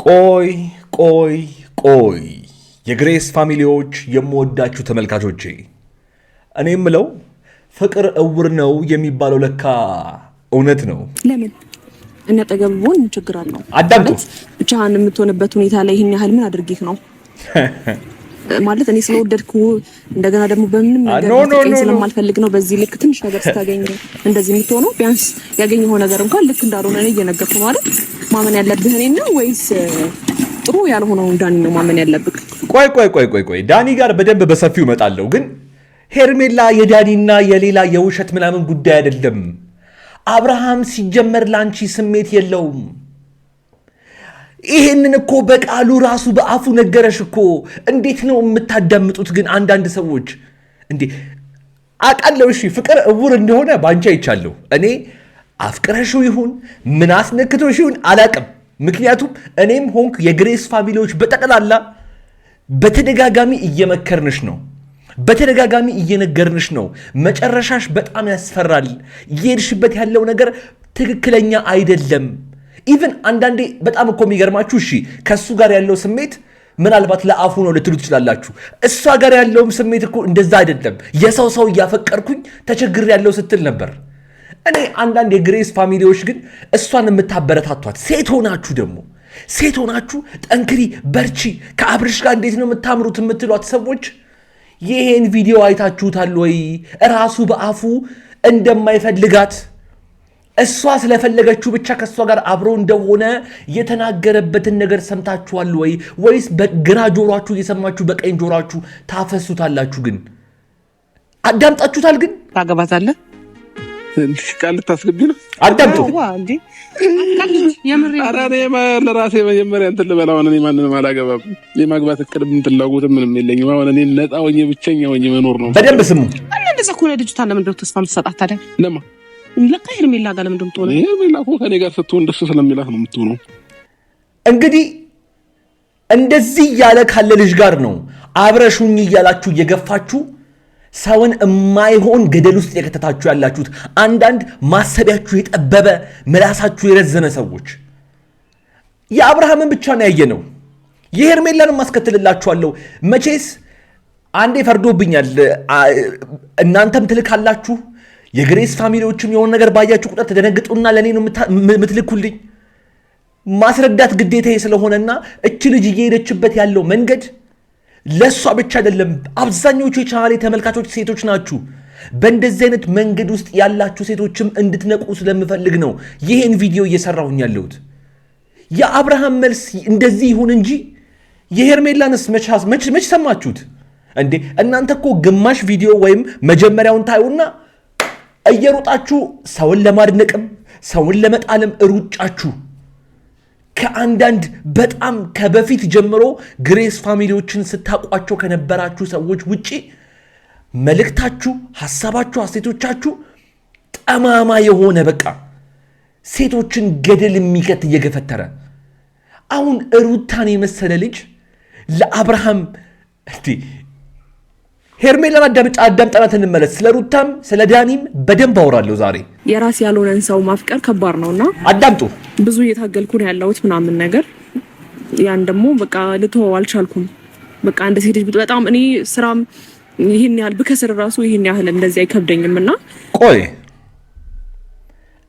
ቆይ ቆይ ቆይ የግሬስ ፋሚሊዎች የምወዳችሁ ተመልካቾቼ፣ እኔ የምለው ፍቅር እውር ነው የሚባለው ለካ እውነት ነው። ለምን እና ጠገብቦን ችግር አለው? አዳምጡ። ብቻህን የምትሆንበት ሁኔታ ላይ ይሄን ያህል ምን አድርጌህ ነው ማለት? እኔ ስለወደድኩ እንደገና ደግሞ በምንም ነገር ስለማልፈልግ ነው በዚህ ልክ ትንሽ ነገር ስታገኝ እንደዚህ የምትሆነው? ቢያንስ ያገኘው ነገር እንኳን ልክ እንዳልሆነ እኔ እየነገርኩ ማለት ማመን ያለብህ እኔ ነው ወይስ ጥሩ ያልሆነው ዳኒ ነው ማመን ያለብህ? ቆይ ዳኒ ጋር በደንብ በሰፊው እመጣለሁ። ግን ሄርሜላ የዳኒና የሌላ የውሸት ምናምን ጉዳይ አይደለም። አብርሃም ሲጀመር ላንቺ ስሜት የለውም። ይሄንን እኮ በቃሉ ራሱ በአፉ ነገረሽ እኮ። እንዴት ነው የምታዳምጡት ግን አንዳንድ ሰዎች? እንዴ አውቃለሁ፣ እሺ ፍቅር እውር እንደሆነ ባንቺ አይቻለሁ። እኔ አፍቅረሽው ይሁን ምን አስነክቶሽ ይሁን አላቅም። ምክንያቱም እኔም ሆንክ የግሬስ ፋሚሊዎች በጠቅላላ በተደጋጋሚ እየመከርንሽ ነው፣ በተደጋጋሚ እየነገርንሽ ነው። መጨረሻሽ በጣም ያስፈራል። እየሄድሽበት ያለው ነገር ትክክለኛ አይደለም። ኢቨን አንዳንዴ በጣም እኮ የሚገርማችሁ፣ እሺ ከእሱ ጋር ያለው ስሜት ምናልባት ለአፉ ነው ልትሉ ትችላላችሁ። እሷ ጋር ያለውም ስሜት እኮ እንደዛ አይደለም። የሰው እያፈቀርኩኝ ተቸግር ያለው ስትል ነበር። እኔ አንዳንድ የግሬስ ፋሚሊዎች ግን እሷን የምታበረታቷት ሴት ሆናችሁ ጠንክሪ፣ በርቺ፣ ከአብርሽ ጋር እንዴት ነው የምታምሩት የምትሏት ሰዎች ይሄን ቪዲዮ አይታችሁታል ወይ? እራሱ በአፉ እንደማይፈልጋት እሷ ስለፈለገችው ብቻ ከእሷ ጋር አብሮ እንደሆነ የተናገረበትን ነገር ሰምታችኋል ወይ? ወይስ በግራ ጆሯችሁ እየሰማችሁ በቀኝ ጆሯችሁ ታፈሱታላችሁ? ግን አዳምጣችሁታል? ግን ታገባታለህ? ቃል ልታስገቢ ነው? አዳምጡ። ለራሴ መጀመሪያ እንትን ልበላ። እኔ ማንንም አላገባም። የማግባት እቅድም ትላጉትም ምንም የለኝም። አሁን እኔ ነፃ ሆኜ ብቸኛ ሆኜ መኖር ነው። በደንብ ስሙ። እንደዛ ከሆነ ልጅቷን ለምንድን ነው ተስፋ የምትሰጣት ታዲያ? ለማ ለካ ሄርሜላ ጋር ለምንድን ነው የምትሆነው? ሄርሜላ እኮ ከኔ ጋር ስትሆን ደስ ስለሚላት ነው የምትሆነው። እንግዲህ እንደዚህ እያለ ካለ ልጅ ጋር ነው አብረሹኝ እያላችሁ እየገፋችሁ ሰውን የማይሆን ገደል ውስጥ የከተታችሁ ያላችሁት አንዳንድ ማሰቢያችሁ የጠበበ ምላሳችሁ የረዘመ ሰዎች። የአብርሃምን ብቻ ነው ያየነው። የሄርሜላንም ማስከትልላችኋለሁ። መቼስ አንዴ ፈርዶብኛል። እናንተም ትልካላችሁ፣ የግሬስ ፋሚሊዎችም የሆነ ነገር ባያችሁ ቁጥር ተደነግጡና ለእኔ ነው የምትልኩልኝ። ማስረዳት ግዴታዬ ስለሆነና እች ልጅ እየሄደችበት ያለው መንገድ ለእሷ ብቻ አይደለም። አብዛኞቹ የቻናሌ ተመልካቾች ሴቶች ናችሁ። በእንደዚህ አይነት መንገድ ውስጥ ያላችሁ ሴቶችም እንድትነቁ ስለምፈልግ ነው ይህን ቪዲዮ እየሰራሁኝ ያለሁት። የአብርሃም መልስ እንደዚህ ይሁን እንጂ የሄርሜላንስ መች ሰማችሁት እንዴ? እናንተ እኮ ግማሽ ቪዲዮ ወይም መጀመሪያውን ታዩና እየሮጣችሁ ሰውን ለማድነቅም ሰውን ለመጣልም ሩጫችሁ ከአንዳንድ በጣም ከበፊት ጀምሮ ግሬስ ፋሚሊዎችን ስታቋቸው ከነበራችሁ ሰዎች ውጪ መልእክታችሁ፣ ሐሳባችሁ፣ አስተያየቶቻችሁ ጠማማ የሆነ በቃ ሴቶችን ገደል የሚከት እየገፈተረ አሁን ሩታን የመሰለ ልጅ ለአብርሃም ሄርሜላን አዳምጠናት እንመለስ። ስለ ሩታም ስለ ዳኒም በደንብ አወራለሁ ዛሬ። የራስ ያልሆነን ሰው ማፍቀር ከባድ ነውና አዳምጡ። ብዙ እየታገልኩ ነው ያለሁት ምናምን ነገር ያን ደግሞ በቃ ልተወው አልቻልኩም። በቃ እንደ ሴት ልጅ በጣም እኔ ስራም ይሄን ያህል ብከስር ራሱ ይሄን ያህል እንደዚህ አይከብደኝምና። ቆይ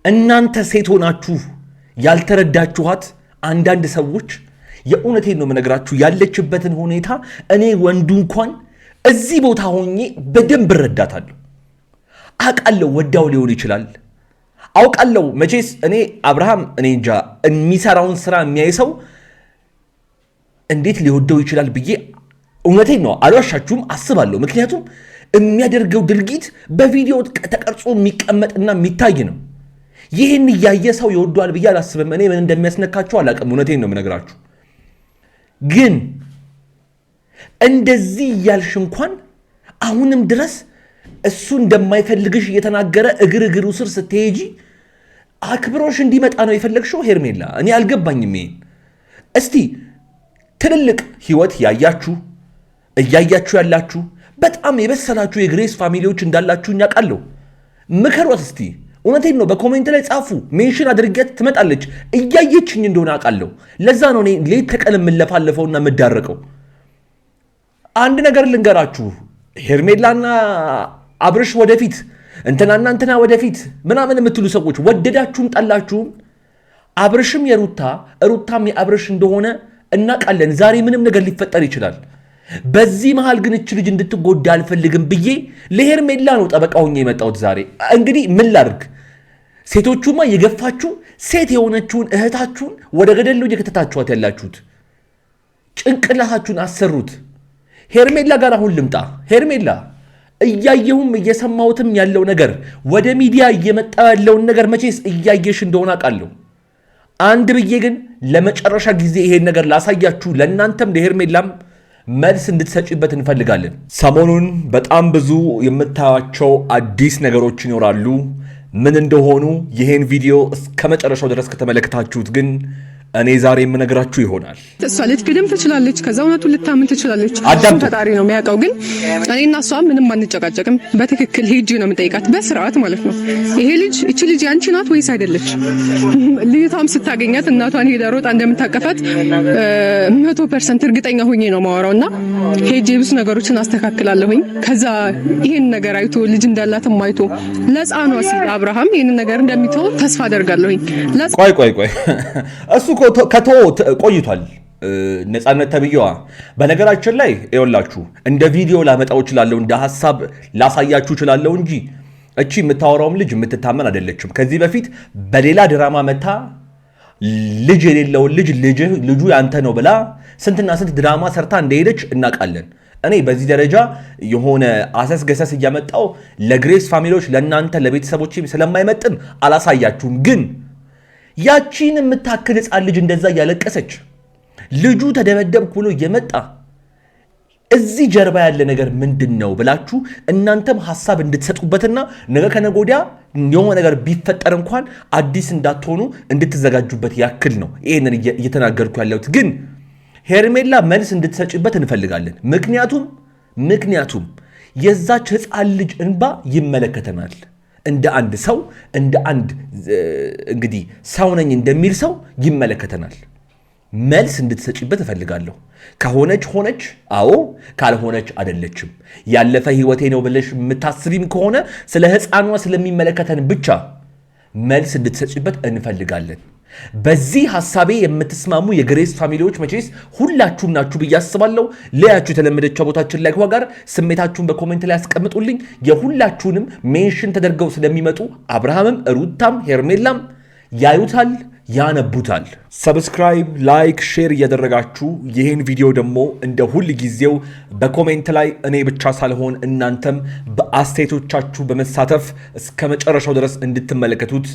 እናንተ ሴት ሆናችሁ ያልተረዳችኋት አንዳንድ ሰዎች የእውነቴን ነው የምነግራችሁ ያለችበትን ሁኔታ እኔ ወንዱ እንኳን እዚህ ቦታ ሆኜ በደንብ እረዳታለሁ። አውቃለሁ ወዳው ሊሆን ይችላል አውቃለሁ። መቼስ እኔ አብርሃም እኔ እንጃ የሚሰራውን ስራ የሚያይ ሰው እንዴት ሊወደው ይችላል ብዬ እውነቴን ነው አልዋሻችሁም አስባለሁ። ምክንያቱም የሚያደርገው ድርጊት በቪዲዮ ተቀርጾ የሚቀመጥና የሚታይ ነው። ይህን እያየ ሰው ይወደዋል ብዬ አላስብም። እኔ ምን እንደሚያስነካቸው አላውቅም። እውነቴን ነው የምነግራችሁ። ግን እንደዚህ እያልሽ እንኳን አሁንም ድረስ እሱ እንደማይፈልግሽ እየተናገረ እግሩ ስር ስትሄጂ አክብሮሽ እንዲመጣ ነው የፈለግሽው ሄርሜላ? እኔ አልገባኝም። ይሄን እስቲ ትልልቅ ህይወት እያያችሁ ያላችሁ በጣም የበሰላችሁ የግሬስ ፋሚሊዎች እንዳላችሁ አውቃለሁ። ምከሯት እስቲ፣ እውነቴን ነው። በኮሜንት ላይ ጻፉ። ሜንሽን አድርጌያት ትመጣለች። እያየችኝ እንደሆነ አውቃለሁ። ለዛ ነው እኔ ሌት ተቀን የምለፋለፈውና የምዳረቀው። አንድ ነገር ልንገራችሁ፣ ሄርሜላና አብርሽ ወደፊት እንትናና እንትና ወደፊት ምናምን የምትሉ ሰዎች ወደዳችሁም ጠላችሁም አብርሽም የሩታ ሩታም የአብርሽ እንደሆነ እናውቃለን። ዛሬ ምንም ነገር ሊፈጠር ይችላል። በዚህ መሃል ግን እች ልጅ እንድትጎዳ አልፈልግም ብዬ ለሄርሜላ ነው ጠበቃ ሆኜ የመጣሁት ዛሬ። እንግዲህ ምን ላድርግ? ሴቶቹማ የገፋችሁ ሴት የሆነችውን እህታችሁን ወደ ገደል ነው እየከተታችኋት ያላችሁት። ጭንቅላታችሁን አሰሩት። ሄርሜላ ጋር አሁን ልምጣ። ሄርሜላ እያየሁም እየሰማሁትም ያለው ነገር ወደ ሚዲያ እየመጣ ያለውን ነገር መቼስ እያየሽ እንደሆነ አውቃለሁ። አንድ ብዬ ግን ለመጨረሻ ጊዜ ይሄን ነገር ላሳያችሁ፣ ለእናንተም ለሄርሜላም መልስ እንድትሰጪበት እንፈልጋለን። ሰሞኑን በጣም ብዙ የምታዩቸው አዲስ ነገሮች ይኖራሉ። ምን እንደሆኑ ይሄን ቪዲዮ እስከ መጨረሻው ድረስ ከተመለከታችሁት ግን እኔ ዛሬ የምነግራችሁ ይሆናል። እሷ ልትክድም ትችላለች፣ ከዛ እውነቱን ልታምን ትችላለች። እሱም ፈጣሪ ነው የሚያውቀው። ግን እኔና እሷ ምንም አንጨቃጨቅም። በትክክል ሄጄ ነው የምጠይቃት፣ በስርዓት ማለት ነው። ይሄ ልጅ እቺ ልጅ ያንቺ ናት ወይስ አይደለች? ልጅቷም ስታገኛት እናቷን ሄዳ ሮጣ እንደምታቀፋት 100% እርግጠኛ ሆኜ ነው ማወራው። እና ሄጄ ብዙ ነገሮችን አስተካክላለሁኝ። ከዛ ይሄን ነገር አይቶ ልጅ እንዳላትም አይቶ ለጻኗ ሲል አብርሃም ይሄን ነገር እንደሚተው ተስፋ አደርጋለሁኝ። ቆይ እሱ ከቶ ቆይቷል። ነፃነት ተብዬዋ በነገራችን ላይ ይኸውላችሁ እንደ ቪዲዮ ላመጣው እችላለሁ፣ እንደ ሐሳብ ላሳያችሁ እችላለሁ እንጂ እቺ የምታወራውም ልጅ የምትታመን አይደለችም። ከዚህ በፊት በሌላ ድራማ መታ ልጅ የሌለውን ልጁ ያንተ ነው ብላ ስንትና ስንት ድራማ ሰርታ እንደሄደች እናውቃለን። እኔ በዚህ ደረጃ የሆነ አሰስ ገሰስ እያመጣው ለግሬስ ፋሚሊዎች ለእናንተ ለቤተሰቦች ስለማይመጥን አላሳያችሁም። ግን ያቺን የምታክል ሕፃን ልጅ እንደዛ እያለቀሰች ልጁ ተደበደብኩ ብሎ እየመጣ እዚህ ጀርባ ያለ ነገር ምንድን ነው ብላችሁ እናንተም ሐሳብ እንድትሰጡበትና ነገ ከነገ ወዲያ የሆነ ነገር ቢፈጠር እንኳን አዲስ እንዳትሆኑ እንድትዘጋጁበት ያክል ነው ይሄንን እየተናገርኩ ያለሁት። ግን ሄርሜላ መልስ እንድትሰጭበት እንፈልጋለን። ምክንያቱም የዛች ሕፃን ልጅ እንባ ይመለከተናል። እንደ አንድ ሰው እንደ አንድ እንግዲህ ሰው ነኝ እንደሚል ሰው ይመለከተናል። መልስ እንድትሰጪበት እፈልጋለሁ። ከሆነች ሆነች፣ አዎ፣ ካልሆነች አይደለችም። ያለፈ ህይወቴ ነው ብለሽ የምታስቢም ከሆነ ስለ ሕፃኗ ስለሚመለከተን ብቻ መልስ እንድትሰጪበት እንፈልጋለን። በዚህ ሐሳቤ የምትስማሙ የግሬስ ፋሚሊዎች መቼስ ሁላችሁም ናችሁ ብዬ አስባለሁ። ለያችሁ የተለመደችው ቦታችን ላይ ጋር ስሜታችሁን በኮሜንት ላይ ያስቀምጡልኝ። የሁላችሁንም ሜንሽን ተደርገው ስለሚመጡ አብርሃምም ሩታም ሄርሜላም ያዩታል፣ ያነቡታል። ሰብስክራይብ፣ ላይክ፣ ሼር እያደረጋችሁ ይህን ቪዲዮ ደግሞ እንደ ሁል ጊዜው በኮሜንት ላይ እኔ ብቻ ሳልሆን እናንተም በአስተያየቶቻችሁ በመሳተፍ እስከ መጨረሻው ድረስ እንድትመለከቱት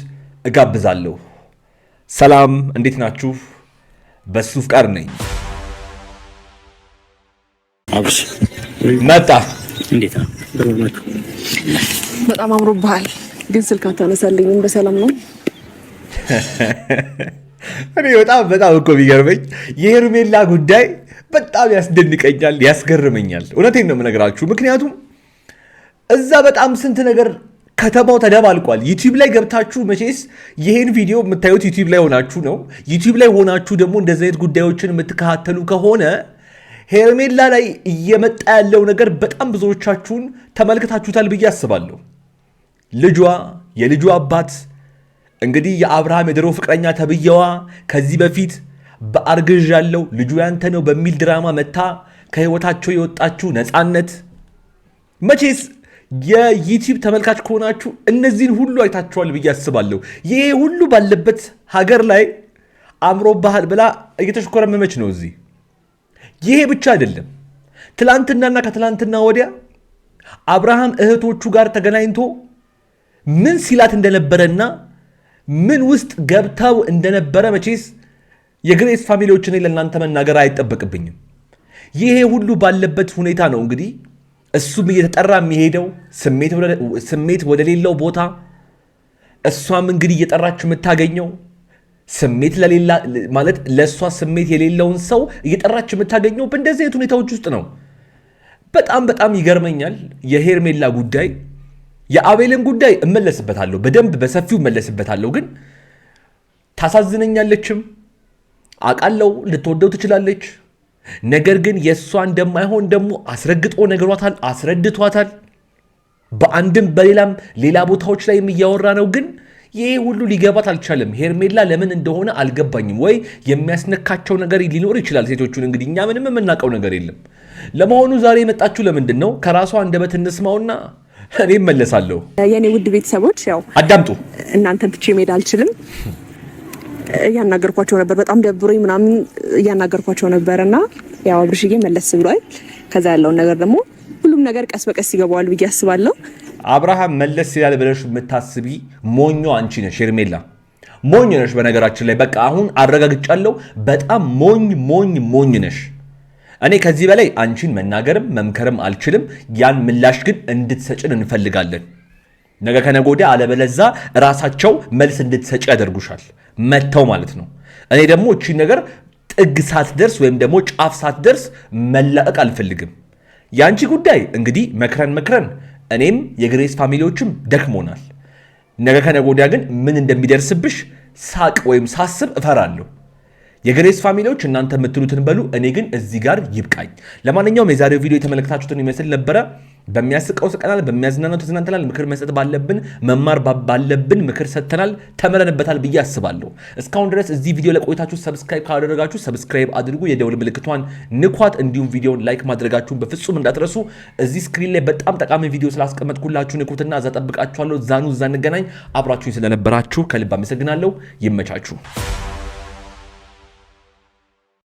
እጋብዛለሁ። ሰላም፣ እንዴት ናችሁ? በሱ ፍቃድ ነኝ። አብሽ መጣ። እንዴት ነው? በጣም አምሮብሃል፣ ግን ስልክ አታነሳልኝም። በሰላም ነው? እኔ በጣም እኮ ቢገርመኝ የሄርሜላ ጉዳይ በጣም ያስደንቀኛል፣ ያስገርመኛል። እውነቴን ነው የምነግራችሁ። ምክንያቱም እዛ በጣም ስንት ነገር ከተማው ተደባልቋል። ዩቲዩብ ላይ ገብታችሁ መቼስ ይሄን ቪዲዮ የምታዩት ዩቲዩብ ላይ ሆናችሁ ነው። ዩቲዩብ ላይ ሆናችሁ ደግሞ እንደዚህ አይነት ጉዳዮችን የምትከታተሉ ከሆነ ሄርሜላ ላይ እየመጣ ያለው ነገር በጣም ብዙዎቻችሁን ተመልክታችሁታል ብዬ አስባለሁ። የልጇ አባት እንግዲህ የአብርሃም የድሮ ፍቅረኛ ተብዬዋ ከዚህ በፊት በአርግዥ ያለው ልጁ ያንተ ነው በሚል ድራማ መታ ከህይወታቸው የወጣችሁ ነፃነት መቼስ የዩቲዩብ ተመልካች ከሆናችሁ እነዚህን ሁሉ አይታችኋል ብዬ አስባለሁ። ይሄ ሁሉ ባለበት ሀገር ላይ አምሮብሃል ብላ እየተሽኮረመመች ነው እዚህ። ይሄ ብቻ አይደለም። ትላንትናና ከትላንትና ወዲያ አብርሃም እህቶቹ ጋር ተገናኝቶ ምን ሲላት እንደነበረና ምን ውስጥ ገብተው እንደነበረ መቼስ የግሬስ ፋሚሊዎች እኔ ለእናንተ መናገር አይጠበቅብኝም። ይሄ ሁሉ ባለበት ሁኔታ ነው እንግዲህ እሱም እየተጠራ የሚሄደው ስሜት ወደሌለው ቦታ፣ እሷም እንግዲህ እየጠራች የምታገኘው ስሜት ለሌላ ማለት ለእሷ ስሜት የሌለውን ሰው እየጠራች የምታገኘው በእንደዚህ አይነት ሁኔታዎች ውስጥ ነው። በጣም ይገርመኛል የሄርሜላ ጉዳይ። የአቤልን ጉዳይ እመለስበታለሁ፣ በደንብ በሰፊው እመለስበታለሁ። ግን ታሳዝነኛለችም አውቃለሁ፣ ልትወደው ትችላለች። ነገር ግን የእሷ እንደማይሆን ደግሞ አስረግጦ ነግሯታል፣ አስረድቷታል። በአንድም በሌላም ሌላ ቦታዎች ላይ እያወራ ነው። ግን ይሄ ሁሉ ሊገባት አልቻለም። ሄርሜላ ለምን እንደሆነ አልገባኝም። ወይ የሚያስነካቸው ነገር ሊኖር ይችላል ሴቶቹን። እንግዲህ እኛ ምንም የምናውቀው ነገር የለም። ለመሆኑ ዛሬ የመጣችሁ ለምንድን ነው? ከራሷ አንደበት እንስማውና እኔ እመለሳለሁ። የኔ ውድ ቤተሰቦች ያው አዳምጡ። እናንተን ትቼ መሄድ አልችልም። እያናገርኳቸው ነበር፣ በጣም ደብሮኝ ምናምን እያናገርኳቸው ነበርና ያው አብርሽዬ መለስ ብሏል። ከዛ ያለውን ነገር ደግሞ ሁሉም ነገር ቀስ በቀስ ይገባዋል ብዬ አስባለሁ። አብርሃም መለስ ይላል ብለሽ የምታስቢ ሞኞ አንቺ ነሽ ሄርሜላ፣ ሞኝ ነሽ። በነገራችን ላይ በቃ አሁን አረጋግጫለሁ፣ በጣም ሞኝ ነሽ። እኔ ከዚህ በላይ አንቺን መናገርም መምከርም አልችልም። ያን ምላሽ ግን እንድትሰጭን እንፈልጋለን። ነገ ከነገ ወዲያ አለበለዛ ራሳቸው መልስ እንድትሰጭ ያደርጉሻል፣ መተው ማለት ነው። እኔ ደግሞ እቺን ነገር ጥግ ሳትደርስ ወይም ደግሞ ጫፍ ሳትደርስ መላቀቅ አልፈልግም። የአንቺ ጉዳይ እንግዲህ መክረን እኔም የግሬስ ፋሚሊዎችም ደክሞናል። ነገ ከነገ ወዲያ ግን ምን እንደሚደርስብሽ ሳቅ ወይም ሳስብ እፈራለሁ። የግሬስ ፋሚሊዎች እናንተ የምትሉትን በሉ፣ እኔ ግን እዚህ ጋር ይብቃኝ። ለማንኛውም የዛሬው ቪዲዮ የተመለከታችሁትን ይመስል ነበረ። በሚያስቀው ስቀናል፣ በሚያዝናናው ተዝናንተናል። ምክር መስጠት ባለብን መማር ባለብን ምክር ሰጥተናል፣ ተምረንበታል ብዬ አስባለሁ። እስካሁን ድረስ እዚህ ቪዲዮ ለቆይታችሁ ሰብስክራይብ ካላደረጋችሁ ሰብስክራይብ አድርጉ፣ የደውል ምልክቷን ንኳት፣ እንዲሁም ቪዲዮን ላይክ ማድረጋችሁን በፍጹም እንዳትረሱ። እዚህ ስክሪን ላይ በጣም ጠቃሚ ቪዲዮ ስላስቀመጥኩላችሁ ንኩትና እዛ ጠብቃችኋለሁ። እዛ እንገናኝ። አብራችሁኝ ስለነበራችሁ ከልብ አመሰግናለሁ። ይመቻችሁ።